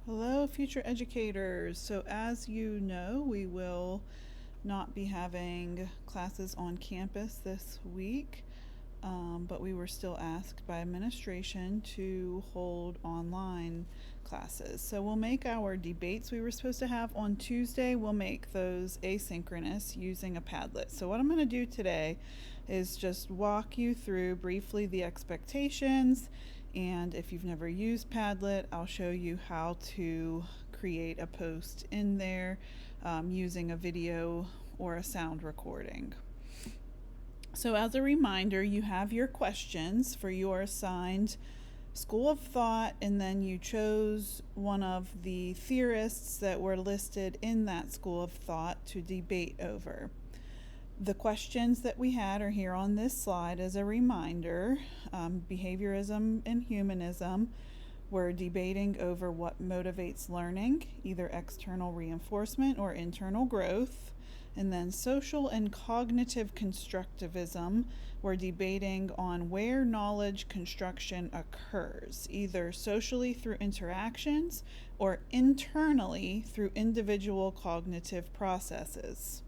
Hello, future educators. So as you know, we will not be having classes on campus this week, but we were still asked by administration to hold online classes. So we'll make our debates we were supposed to have on Tuesday, we'll make those asynchronous using a Padlet. So what I'm going to do today is just walk you through briefly the expectations, and if you've never used Padlet, I'll show you how to create a post in there using a video or a sound recording. So as a reminder, you have your questions for your assigned school of thought, and then you chose one of the theorists that were listed in that school of thought to debate over. The questions that we had are here on this slide as a reminder. Behaviorism and humanism. We're debating over what motivates learning, either external reinforcement or internal growth. And then social and cognitive constructivism, we're debating on where knowledge construction occurs, either socially through interactions or internally through individual cognitive processes.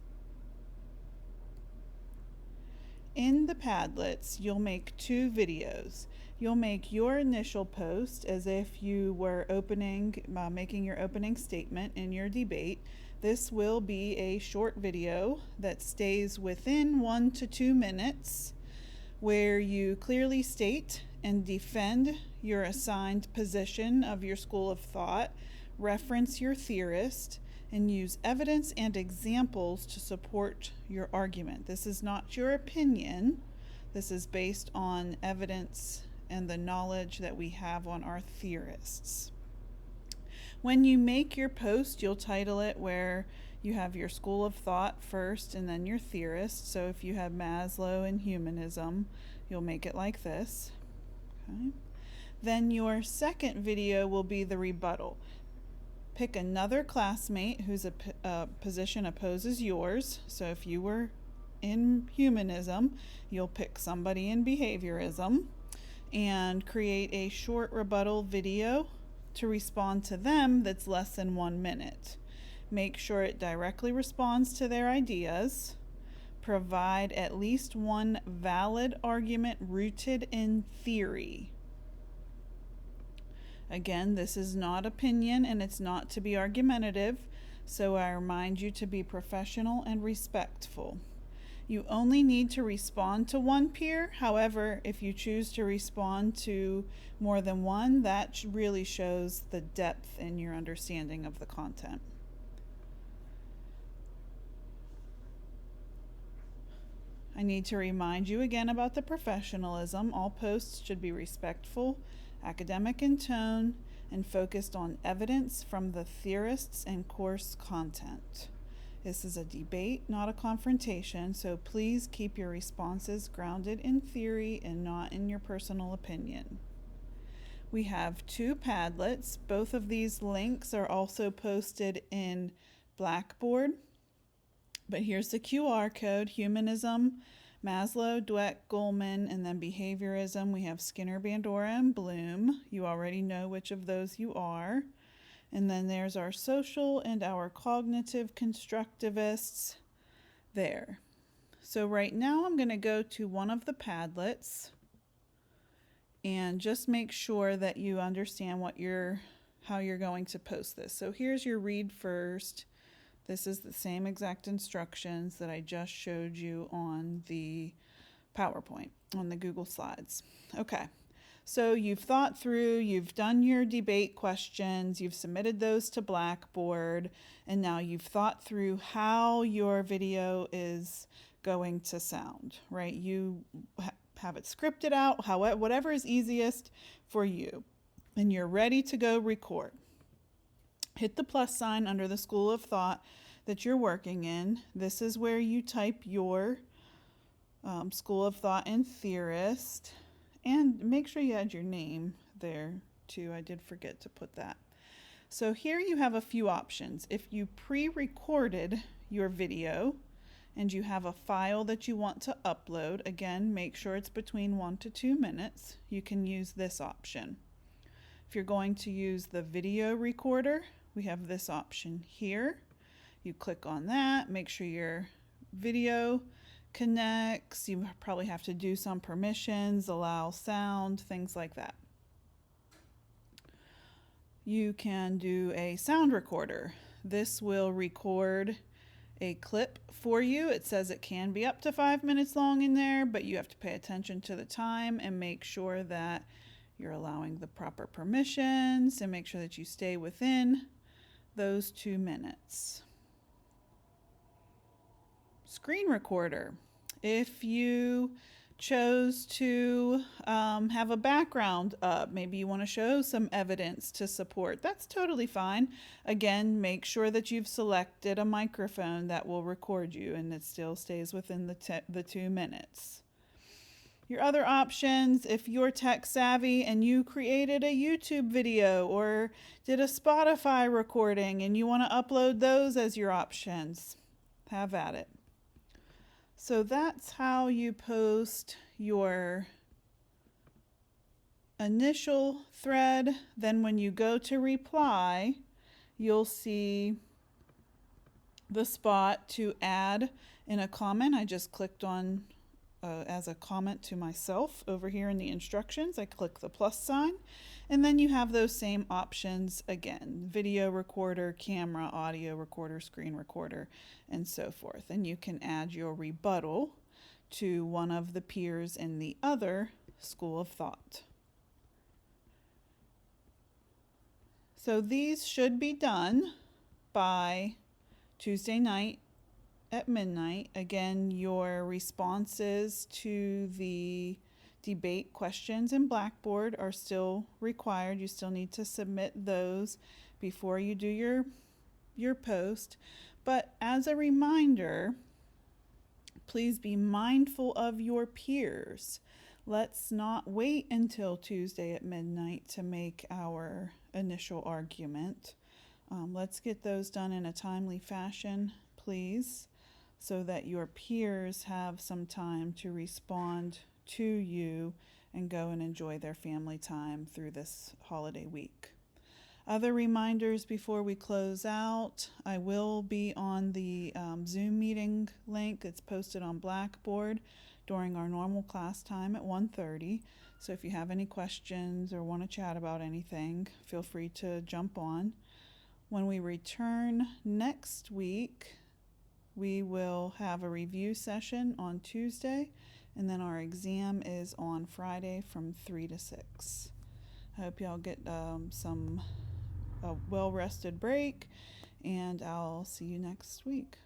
In the Padlets, you'll make two videos. You'll make your initial post as if you were making your opening statement in your debate. This will be a short video that stays within 1 to 2 minutes, where you clearly state and defend your assigned position of your school of thought, reference your theorist, and use evidence and examples to support your argument. This is not your opinion. This is based on evidence and the knowledge that we have on our theorists. When you make your post, you'll title it where you have your school of thought first and then your theorist. So if you have Maslow and humanism, you'll make it like this. Okay. Then your second video will be the rebuttal. Pick another classmate whose position opposes yours. So if you were in humanism, you'll pick somebody in behaviorism and create a short rebuttal video to respond to them that's less than 1 minute. Make sure it directly responds to their ideas. Provide at least one valid argument rooted in theory. Again, this is not opinion and it's not to be argumentative, so I remind you to be professional and respectful. You only need to respond to one peer. However, if you choose to respond to more than one, that really shows the depth in your understanding of the content. I need to remind you again about the professionalism. All posts should be respectful, academic in tone, and focused on evidence from the theorists and course content. This is a debate, not a confrontation, so please keep your responses grounded in theory and not in your personal opinion. We have two Padlets. Both of these links are also posted in Blackboard. But here's the QR code: humanism, Maslow, Dweck, Goleman, and then behaviorism. We have Skinner, Bandura, and Bloom. You already know which of those you are. And then there's our social and our cognitive constructivists there. So right now I'm going to go to one of the Padlets and just make sure that you understand how you're going to post this. So here's your read first. This is the same exact instructions that I just showed you on the PowerPoint, on the Google Slides. Okay, so you've thought through, you've done your debate questions, you've submitted those to Blackboard, and now you've thought through how your video is going to sound, right? You have it scripted out, whatever is easiest for you, and you're ready to go record. Hit the plus sign under the school of thought that you're working in. This is where you type your school of thought and theorist, and make sure you add your name there too. I did forget to put that. So here you have a few options. If you pre-recorded your video and you have a file that you want to upload, again, make sure it's between 1 to 2 minutes, you can use this option. If you're going to use the video recorder, we have this option here. You click on that, make sure your video connects. You probably have to do some permissions, allow sound, things like that. You can do a sound recorder. This will record a clip for you. It says it can be up to 5 minutes long in there, but you have to pay attention to the time and make sure that you're allowing the proper permissions and make sure that you stay within those 2 minutes. Screen recorder. If you chose to have a background up, maybe you want to show some evidence to support, that's totally fine. Again, make sure that you've selected a microphone that will record you and it still stays within the 2 minutes. Your other options, if you're tech savvy and you created a YouTube video or did a Spotify recording and you want to upload those as your options, have at it. So that's how you post your initial thread. Then when you go to reply, you'll see the spot to add in a comment. I just clicked on as a comment to myself over here in the instructions. I click the plus sign, and then you have those same options again: video recorder, camera, audio recorder, screen recorder, and so forth. And you can add your rebuttal to one of the peers in the other school of thought. So these should be done by Tuesday night at midnight. Again, your responses to the debate questions in Blackboard are still required. You still need to submit those before you do your post. But as a reminder, please be mindful of your peers. Let's not wait until Tuesday at midnight to make our initial argument. Let's get those done in a timely fashion, please, so that your peers have some time to respond to you and go and enjoy their family time through this holiday week. Other reminders before we close out: I will be on the Zoom meeting link. It's posted on Blackboard during our normal class time at 1:30. So if you have any questions or want to chat about anything, feel free to jump on. When we return next week, we will have a review session on Tuesday, and then our exam is on Friday from 3 to 6. I hope y'all get a well-rested break, and I'll see you next week.